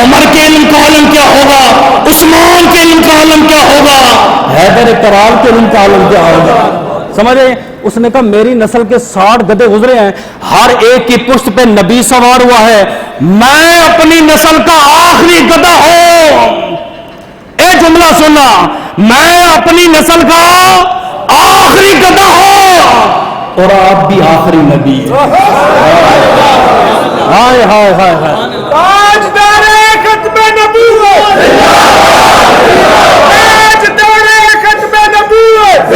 عمر کے علم کا عالم کیا ہوگا, عثمان کے علم کا عالم کیا ہوگا, حیدر کرار کے علم کا عالم کیا ہوگا. سمجھے؟ اس نے کہا میری نسل کے 60 گدے گزرے ہیں, ہر ایک کی پشت پہ نبی سوار ہوا ہے, میں اپنی نسل کا آخری گدھا ہوں. اے جملہ سننا, میں اپنی نسل کا آخری گدھا ہوں اور آپ بھی آخری نبی ہیں. ہائے ہائے ہائے ہائے, تاجدار ختم نبوت, تاجدار ختم نبوت,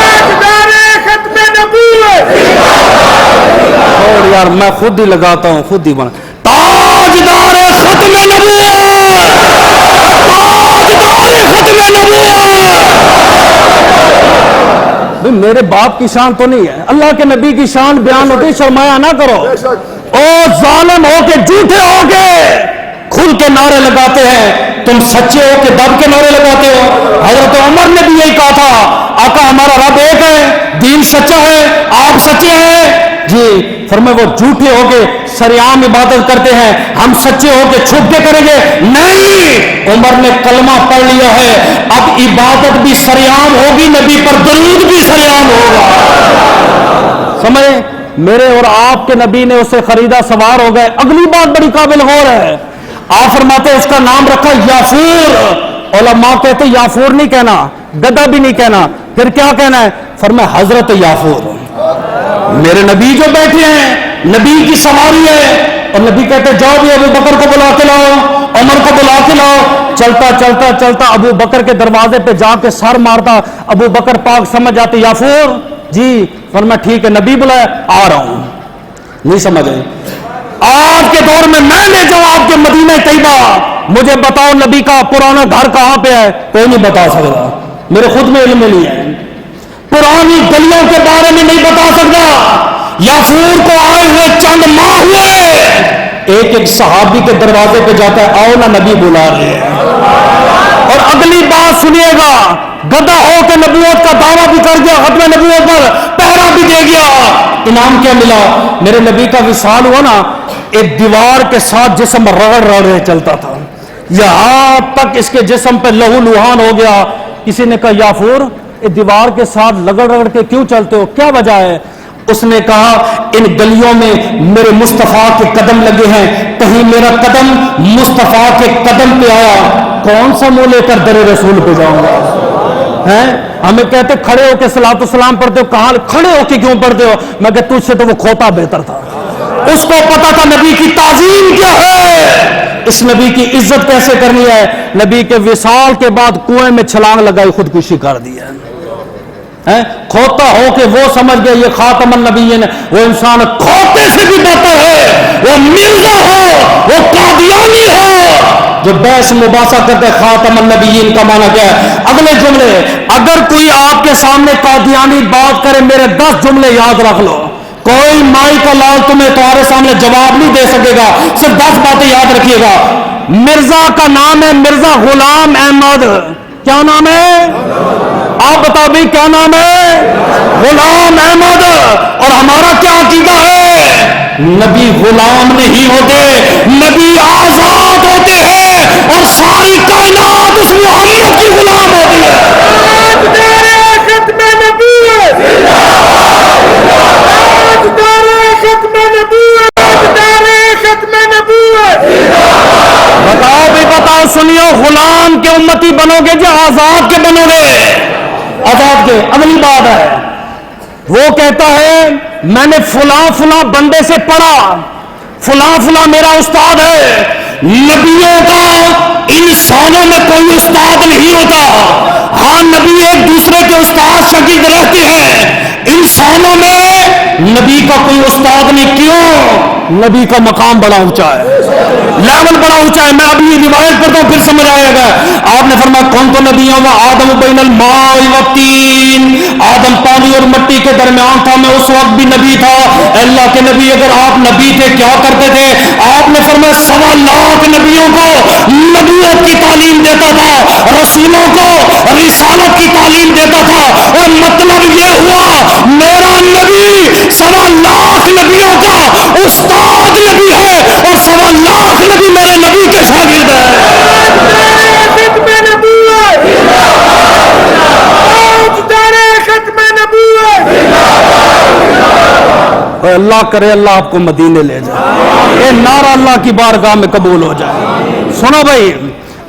تاجدار ختم نبوت. اور یار میں خود ہی لگاتا ہوں, خود ہی بنا. تاجدار ختم نبوت, تاجدار ختم نبوت. میرے باپ کی شان تو نہیں ہے, اللہ کے نبی کی شان بیان ہوتی, شرمایا نہ کرو. او ظالم ہو کے, جھوٹے ہو کے کھل کے نعرے لگاتے ہیں, تم سچے ہو کے دب کے نعرے لگاتے ہو. حضرت عمر نے بھی یہی کہا تھا, آقا ہمارا رب ایک ہے, دین سچا ہے, آپ سچے ہیں. جی فرمائے وہ جھوٹے ہو کے سریعام عبادت کرتے ہیں, ہم سچے ہو کے چھپ کے کریں گے. نہیں, عمر نے کلمہ پڑھ لیا ہے, اب عبادت بھی سریعام ہوگی, نبی پر درود بھی سریعام ہوگا. سمجھے؟ میرے اور آپ کے نبی نے اسے خریدا, سوار ہو گئے. اگلی بات بڑی قابل غور ہے, آپ فرماتے اس کا نام رکھا یافور. علماء کہتے یافور نہیں کہنا, گدھا بھی نہیں کہنا, پھر کیا کہنا ہے؟ فرمایا حضرت یافور. میرے نبی جو بیٹھے ہیں, نبی کی سواری ہے, اور نبی کہتے جاؤ بھی ابو بکر کو بلا کے لاؤ, عمر کو بلا کے لاؤ. چلتا چلتا چلتا ابو بکر کے دروازے پہ جا کے سر مارتا. ابو بکر پاک سمجھ جاتے یافور جی. فرمایا ٹھیک ہے, نبی بلایا, آ رہا ہوں. نہیں سمجھ آئی؟ آج کے دور میں لے جاؤں آپ کے مدینہ طیبہ, مجھے بتاؤ نبی کا پرانا گھر کہاں پہ ہے, کوئی نہیں بتا سکتا. میرے خود میں علم نہیں ہے, پرانی گلیوں کے بارے میں نہیں بتا سکتا. یافور کو آئے ہوئے چند ماہ ہوئے, ایک ایک صحابی کے دروازے پہ جاتا ہے, آؤ نا نبی بلا رہے ہیں. اور اگلی بات سنیے گا, گدھا ہو کے نبوت کا دعویٰ بھی کر گیا, ختم نبوت پر پہرا بھی دے گیا. انعام کیا ملا؟ میرے نبی کا وصال ہوا نا, ایک دیوار کے ساتھ جسم رگڑ چلتا تھا, یہاں تک اس کے جسم پہ لہو لہان ہو گیا. کسی نے کہا یافور دیوار کے ساتھ رگڑ کے کیوں چلتے ہو, کیا وجہ ہے؟ اس نے کہا ان گلیوں میں میرے مصطفیٰ کے قدم لگے ہیں, کہیں میرا قدم مصطفیٰ کے قدم پہ آیا, کون سا منہ لے کر در رسول پہ جاؤں گا. ہیں ہمیں کہتے کھڑے ہو کے صلاۃ السلام پڑھتے ہو, کہاں کھڑے ہو کے کیوں پڑھتے ہو؟ میں کہ تجھ سے تو وہ کھوتا بہتر تھا, اس کو پتا تھا نبی کی تعظیم کیا ہے, اس نبی کی عزت کیسے کرنی ہے. نبی کے وصال کے بعد کنویں میں چھلانگ لگائی, خودکشی کر دی ہے. کھوتا ہو کے وہ سمجھ گیا یہ خاتم النبیین ہے, وہ انسان کھوتے سے بھی بہتر ہے, وہ مرزا ہو, وہ قادیانی ہو جو بحث مباحثہ کرتے. خاتم النبیین کا معنی کیا ہے؟ اگلے جملے, اگر کوئی آپ کے سامنے قادیانی بات کرے, میرے 10 جملے یاد رکھ لو, کوئی مائی کا لال تمہیں تمہارے سامنے جواب نہیں دے سکے گا, صرف 10 باتیں یاد رکھیے گا. مرزا کا نام ہے مرزا غلام احمد. کیا نام ہے؟ آپ بتاؤ بھی کیا نام ہے؟ غلام احمد. اور ہمارا کیا عقیدہ ہے؟ نبی غلام نہیں ہوتے, نبی آزاد ہوتے ہیں, اور ساری کائنات اس محمد کی غلام ہوتی ہے. ختم نبوت, ختم نبوت, ختم نبوت. بتاؤ بھی بتاؤ, سنیو, غلام کے امتی بنو گے یا آزاد کے بنو گے؟ آزاد کے. اگلی بات ہے, وہ کہتا ہے میں نے فلاں فلاں بندے سے پڑھا, فلاں فلاں میرا استاد ہے. نبیوں کا انسانوں میں کوئی استاد نہیں ہوتا, ہاں نبی ایک دوسرے کے استاد شاگرد رہتے ہیں, انسانوں میں نبی کا کوئی استاد نہیں. کیوں؟ نبی کا مقام بڑا اونچا ہے, لیول بڑا اونچا ہے. میں ابھی یہ روایت پڑھتا ہوں, پھر سمجھ آئے گا. آپ نے فرمایا کون تو نبیوں میں آدم بین الماء والطین, آدم پانی اور مٹی کے درمیان تھا، میں اس وقت بھی نبی تھا۔ اللہ کے نبی اگر آپ نبی تھے کیا کرتے تھے؟ آپ نے فرمایا 1.25 لاکھ نبیوں کو نبوت کی تعلیم دیتا تھا، رسولوں کو رسالت کی تعلیم دیتا تھا، اور مطلب یہ ہوا میرا نبی 1.25 لاکھ نبیوں کا استاد نبی ہے، اور 1.25 لاکھ نبی میرے نبی کے شاگرد ہیں۔ ختم نبوت، ختم نبوت۔ اور اللہ کرے اللہ آپ کو مدینے لے جائے، یہ نعرہ اللہ کی بارگاہ میں قبول ہو جائے۔ سنو بھائی،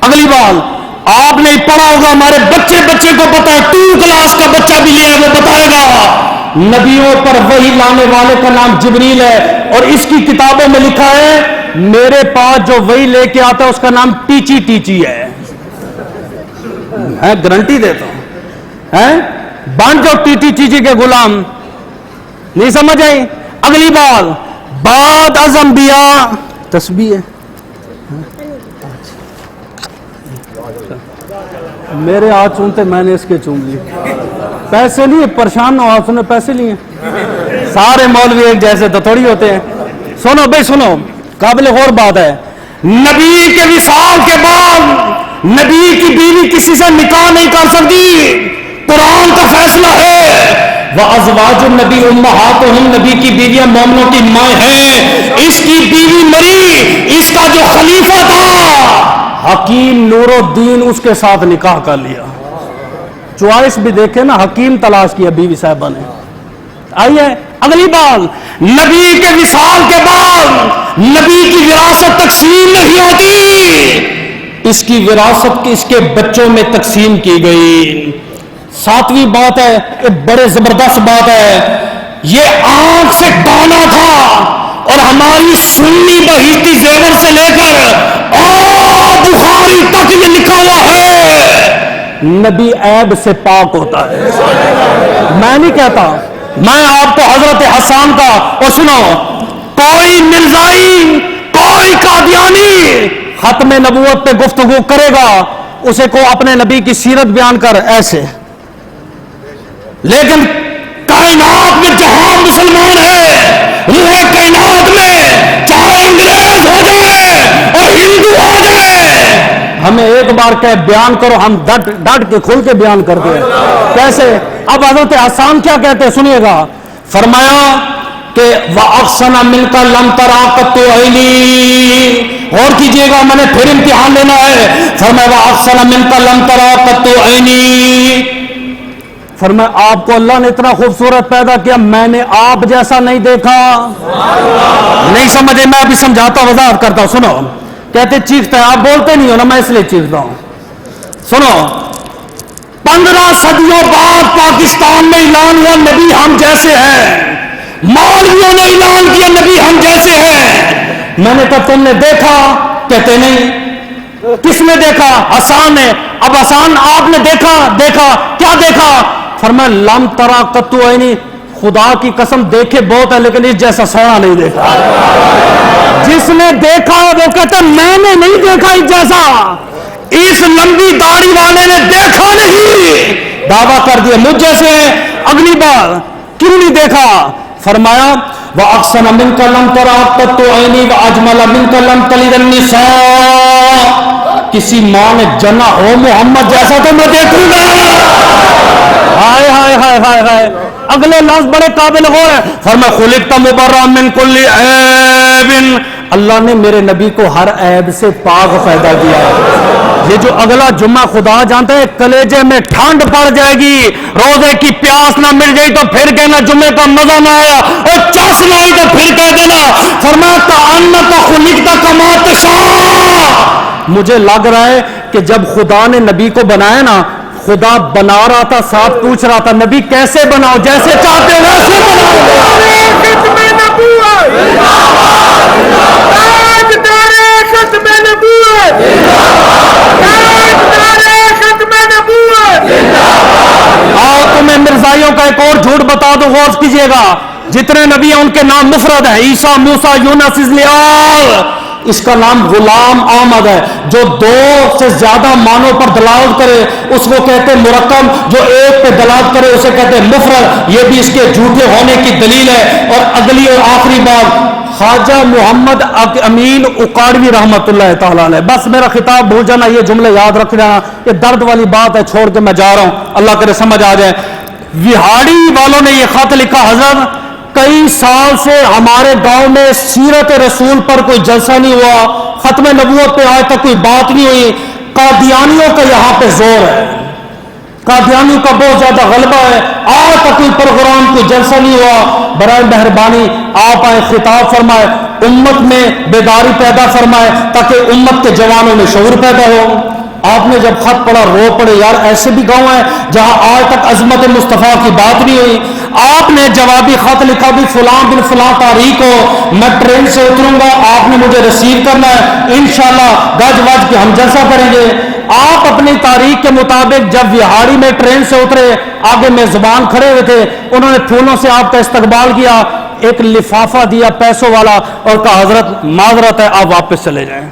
اگلی بات آپ نے پڑھا ہوگا، ہمارے بچے کو پتا ہے، 2 کلاس کا بچہ بھی یہ ہے وہ بتائے گا، نبیوں پر وحی لانے والے کا نام جبریل ہے، اور اس کی کتابوں میں لکھا ہے میرے پاس جو وحی لے کے آتا ہے اس کا نام ٹیچی ہے۔ گارنٹی دیتا ہوں، بن جو ٹیچی کے غلام۔ نہیں سمجھ آئی؟ اگلی بات، بعد از انبیاء تسبیح ہے، میرے ہاتھ چومتے میں نے اس کے چوم لیے، پیسے لیے پریشان ہو، آپ نے پیسے لیے، سارے مولوی ایک جیسے تو تھوڑی ہوتے ہیں۔ سنو بھائی سنو، قابل غور بات ہے، نبی کے وصال کے بعد نبی کی بیوی کسی سے نکاح نہیں کر سکتی، قرآن کا فیصلہ ہے وَأَزْوَاجُ النَّبِيِّ أُمَّهَاتُهُمْ، نبی کی بیویاں مومنوں کی مائیں ہیں۔ اس کی بیوی مری، اس کا جو خلیفہ تھا حکیم نور الدین اس کے ساتھ نکاح کر لیا۔ چوائس بھی دیکھے نا، حکیم تلاش کیا بیوی صاحبہ نے۔ آئیے اگلی بات، نبی کے وصال کے بعد نبی کی وراثت تقسیم نہیں ہوتی، اس کی وراثت اس کے بچوں میں تقسیم کی گئی۔ 7ویں بات ہے، ایک بڑے زبردست بات ہے، یہ آنکھ سے کانا تھا، اور ہماری سنی بہیتی زیور سے لے کر بخاری تک یہ لکھا ہوا ہے نبی عیب سے پاک ہوتا ہے۔ میں نہیں کہتا، میں آپ کو حضرت حسان کا، اور سنو، کوئی مرزائی کوئی قادیانی ختم نبوت پہ گفتگو کرے گا، اسے کو اپنے نبی کی سیرت بیان کر ایسے، لیکن کائنات میں جہاں مسلمان ہے، روح کائنات میں چاہے انگریز ہو جائے اور ہندو ہو جائے، ہمیں ایک بار کہ بیان کرو، ہم ڈٹ کے کھل کے بیان کرتے ہیں۔ کیسے؟ اب حضرت حسان کیا کہتے ہیں سنیے گا، فرمایا کہ وَأَحْسَنَ مِنْكَ لَمْ تَرَ قَطُّ عَيْنِي، غور کیجئے گا، میں نے پھر امتحان لینا ہے۔ فرمایا وَأَحْسَنَ مِنْكَ لَمْ تَرَ قَطُّ عَيْنِي، فرمایا آپ کو اللہ نے اتنا خوبصورت پیدا کیا، میں نے آپ جیسا نہیں دیکھا۔ نہیں سمجھے؟ میں ابھی سمجھاتا ہوں، وضاحت کرتا ہوں، سنو۔ کہتے چیختا ہے، آپ بولتے نہیں ہو نا، میں اس لیے چیختا ہوں۔ سنو، 15 صدیوں بعد پاکستان میں اعلان ہوا نبی ہم جیسے ہیں، مولویوں نے اعلان کیا نبی ہم جیسے ہیں۔ میں نے کہا تم نے دیکھا؟ کہتے نہیں۔ کس نے دیکھا؟ حسان نے۔ اب حسان آپ نے دیکھا کیا دیکھا؟ فرمایا لم ترا قطو عینی، خدا کی قسم دیکھے بہت ہے لیکن اس جیسا سونا نہیں دیکھا۔ جس نے دیکھا وہ کہتا میں نے نہیں دیکھا اس جیسا، اس لمبی داڑھی والے نے دیکھا نہیں، دعویٰ کر دیا مجھ جیسے ہیں۔ اگلی بار کیوں نہیں دیکھا؟ فرمایا وَأَحْسَنَ مِنْكَ لَمْ تَرَ قَطُّ عَيْنِي وَأَجْمَلَ مِنْكَ لَمْ تَلِدِ النِّسَاءَ، کسی ماں نے جنا ہو محمد جیسا تو میں دیکھوں گا۔ ہائے ہائے ہائے ہائے ہائے، اگلے لفظ بڑے قابل غور ہے، فرمایا خُلِقْتَ مُبَرَّأً مِنْ كُلِّ عَیْبٍ، اللہ نے میرے نبی کو ہر عیب سے پاک پیدا کیا ہے۔ یہ جو اگلا جمعہ خدا جانتا ہے، کلیجے میں ٹھنڈ پڑ جائے گی، روزے کی پیاس نہ مل گئی تو پھر کہنا جمعے کا مزہ نہ آیا، اور چس نہ آئی تو پھر کہہ دینا فرمایا کأنک خلقت کما تشاء، مجھے لگ رہا ہے کہ جب خدا نے نبی کو بنایا نا، خدا بنا رہا تھا، ساتھ پوچھ رہا تھا نبی کیسے بناؤ، جیسے چاہتے ہو ویسے آؤ تمہیں مرزائیوں کا ایک اور جھوٹ بتا دو، غور کیجئے گا، جتنے نبی ہیں ان کے نام مفرد ہیں، عیسیٰ، موسیٰ، یونس، الیاس، اس کا نام غلام احمد ہے. جو دو سے زیادہ معنوں پر دلالت کرے اس کو کہتے ہیں مرکب، جو ایک پہ دلالت کرے اسے کہتے ہیں مفرد. یہ بھی اس کے جھوٹے ہونے کی دلیل ہے. اور اگلی اور آخری بات، خواجہ محمد امین اقاڑوی رحمت اللہ تعالیٰ علیہ. بس میرا خطاب بھول جانا، یہ جملے یاد رکھ جانا، یہ درد والی بات ہے، چھوڑ کے میں جا رہا ہوں، اللہ کرے سمجھ آ جائے. وہاڑی والوں نے یہ خط لکھا، حضرت کئی سال سے ہمارے گاؤں میں سیرت رسول پر کوئی جلسہ نہیں ہوا، ختم نبوت پہ آج تک کوئی بات نہیں ہوئی. قادیانیوں کا یہاں پہ زور ہے، قادیانیوں کا بہت زیادہ غلبہ ہے، آج تک کوئی پروگرام کوئی جلسہ نہیں ہوا. برائے مہربانی آپ آئے، خطاب فرمائے، امت میں بیداری پیدا فرمائے تاکہ امت کے جوانوں میں شعور پیدا ہو. آپ نے جب خط پڑھا رو پڑے، یار ایسے بھی گاؤں ہیں جہاں آج تک عظمت مصطفیٰ کی بات نہیں ہوئی. آپ نے جوابی خط لکھا بھی فلاں دن فلاں تاریخ کو میں ٹرین سے اتروں گا، آپ نے مجھے ریسیو کرنا ہے، انشاءاللہ گج وج کے ہم جلسہ کریں گے. آپ اپنی تاریخ کے مطابق جب وہاڑی میں ٹرین سے اترے، آگے میزبان کھڑے ہوئے تھے، انہوں نے پھولوں سے آپ کا استقبال کیا، ایک لفافہ دیا پیسوں والا اور کہا حضرت معذرت ہے آپ واپس چلے جائیں.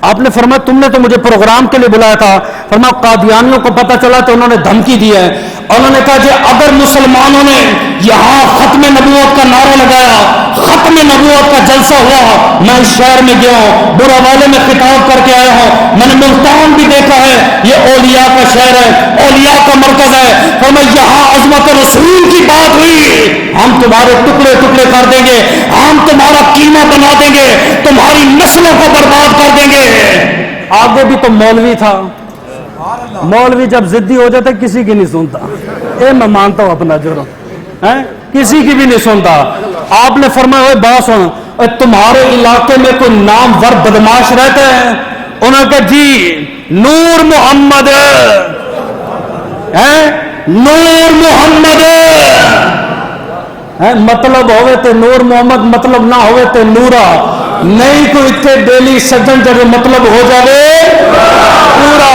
آپ نے فرمایا تم نے تو مجھے پروگرام کے لیے بلایا تھا. فرمایا قادیانیوں کو پتہ چلا تو انہوں نے دھمکی دی ہے. انہوں نے کہا کہ اگر مسلمانوں نے یہاں ختم نبوت کا نعرہ لگایا، ختم نبوت کا جلسہ ہوا، میں اس شہر میں گیا ہوں، برا والے میں خطاب کر کے آیا ہوں، میں نے ملتان بھی دیکھا ہے، یہ اولیاء کا شہر ہے، اولیاء کا مرکز ہے. فرمایا یہاں عظمت رسول کی بات ہوئی، ہم تمہارے ٹکڑے ٹکڑے کر دیں گے، ہم تمہارا قیمہ بنا دیں گے، تمہاری نسلوں کو برباد کر دیں گے. آگے بھی تو مولوی تھا، مولوی جب ضدی ہو جاتا کسی کی نہیں سنتا. میں مانتا ہوں اپنا جرم، کسی کی بھی نہیں سنتا. آپ نے فرمایا اوے بات سن، تمہارے علاقے میں کوئی نامور بدماش رہتا ہے؟ انہوں نے کہا جی نور محمد، نور محمد. مطلب ہوئے تے نور محمد، مطلب نہ ہوئے تے نورا. نہیں کوئی اتنے ڈیلی سجن جب مطلب ہو جائے پورا.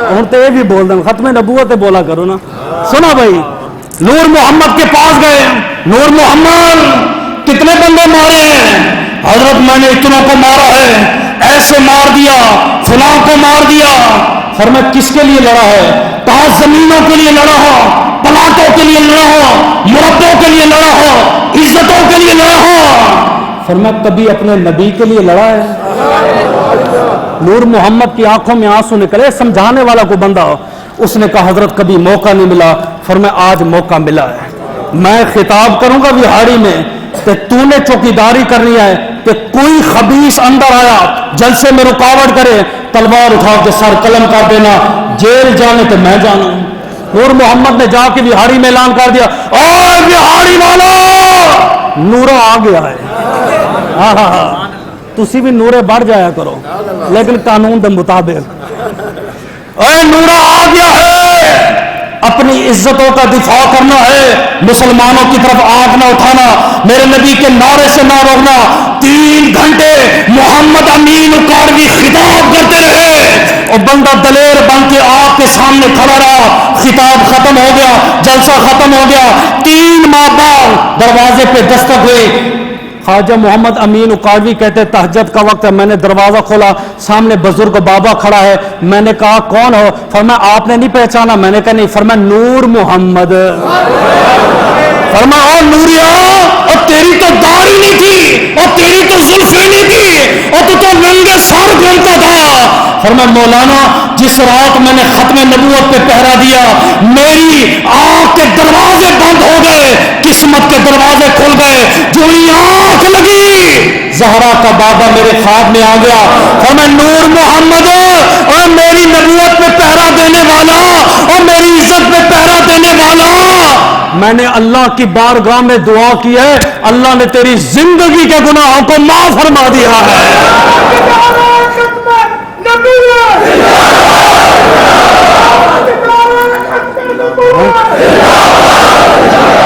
ہوں تو یہ بھی بول دیں ختم نبوت بولا کرو نا. سنا بھائی، نور محمد کے پاس گئے، نور محمد کتنے بندے مارے ہیں؟ حضرت میں نے اتنوں کو مارا ہے، ایسے مار دیا، فلاں کو مار دیا. فرمایا کس کے لیے لڑا ہے؟ کہاں زمینوں کے لیے لڑا ہو، پلاٹوں کے لیے لڑا ہو، مربوں کے لیے لڑا ہو، عزتوں کے لیے لڑا ہو. فرمایا کبھی اپنے نبی کے لیے لڑا ہے؟ نور محمد کی آنکھوں میں آنسو نکلے. سمجھانے والا کو بندہ ہو، اس نے کہا حضرت کبھی موقع نہیں ملا. فرمایا آج موقع ملا ہے، میں خطاب کروں گا وہاڑی میں کہ تو نے چوکیداری کرنی ہے کہ کوئی خبیث اندر آیا جلسے میں رکاوٹ کرے، تلوار اٹھا کے سر قلم کر دینا، جیل جانے تو میں جانا. نور محمد نے جا کے وہاڑی میں اعلان کر دیا، اوہ وہاڑی والا نورا آ گیا ہے. ہاں ہاں ہاں، تسی بھی نورے بڑھ جایا کرو لیکن قانون دے مطابق. اے نورا آ گیا ہے، اپنی عزتوں کا دفاع کرنا ہے، مسلمانوں کی طرف آنکھ نہ اٹھانا، میرے نبی کے نعرے سے نہ روکنا. 3 گھنٹے محمد امین اقاڑوی خطاب کرتے رہے اور بندہ دلیر بن کے آگ کے سامنے کھڑا رہا. خطاب ختم ہو گیا، جلسہ ختم ہو گیا. 3 ماہ بعد دروازے پہ دستک ہوئی. خواجہ محمد امین اقاڑوی کہتے تہجد کا وقت ہے، میں نے دروازہ کھولا، سامنے بزرگ بابا کھڑا ہے. میں نے کہا کون ہو؟ فرمایا آپ نے نہیں پہچانا؟ میں نے کہا نہیں. فرمایا نور محمد. فرمایا او نوریا، اور تیری تو داڑھی نہیں تھی اور تیری تو زلفیں نہیں تھی اور تو ننگے سر گھومتا تھا. فرمایا مولانا جس رات میں نے ختم نبوت پہ پہرا دیا میری آنکھ کے دروازے بند ہو گئے، قسمت کے دروازے کھل گئے. جو آنکھ لگی زہرا کا بابا میرے خواب میں آ گیا. فرمایا نور محمد اور میری نبوت پہ پہرا دینے والا اور میری عزت پہ پہرا دینے والا، میں نے اللہ کی بارگاہ میں دعا کی ہے، اللہ نے تیری زندگی کے گناہوں کو معاف فرما دیا ہے.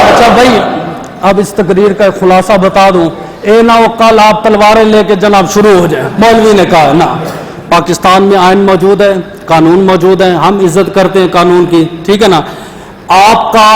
اچھا بھائی، اب اس تقریر کا خلاصہ بتا دوں. اے نہ وہ کل آپ تلواریں لے کے جناب شروع ہو جائیں. مولوی نے کہا نا، پاکستان میں آئین موجود ہے، قانون موجود ہے، ہم عزت کرتے ہیں قانون کی، ٹھیک ہے نا. آپ کا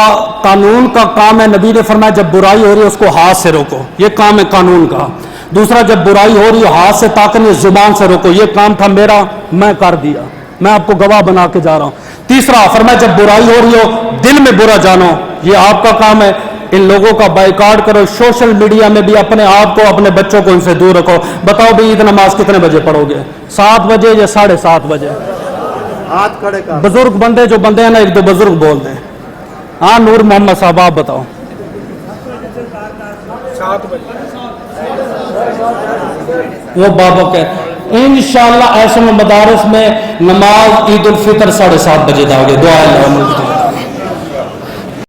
قانون کا کام ہے، نبی نے فرمایا جب برائی ہو رہی ہے اس کو ہاتھ سے روکو، یہ کام ہے قانون کا. دوسرا جب برائی ہو رہی ہو ہاتھ سے طاقت زبان سے روکو، یہ کام تھا میرا، میں کر دیا، میں آپ کو گواہ بنا کے جا رہا ہوں۔ تیسرا فرمایا جب برائی ہو رہی ہو دل میں برا جانو، یہ آپ کا کام ہے، ان لوگوں کا بائیکاٹ کرو، سوشل میڈیا میں بھی اپنے آپ کو اپنے بچوں کو ان سے دور رکھو۔ بتاؤ بھئی عید نماز کتنے بجے پڑھو گے؟ 7 بجے یا 7:30 بجے؟ ہاتھ کھڑے کر۔ بزرگ بندے جو بندے ہیں نا، ایک دو بزرگ بول دیں۔ ہاں نور محمد صاحب آپ بتاؤ۔ 7 بجے۔ وہ بابا کہ انشاءاللہ ایسے میں مدارس میں نماز عید الفطر 7:30 بجے دا گے، دعا اللہ ملتی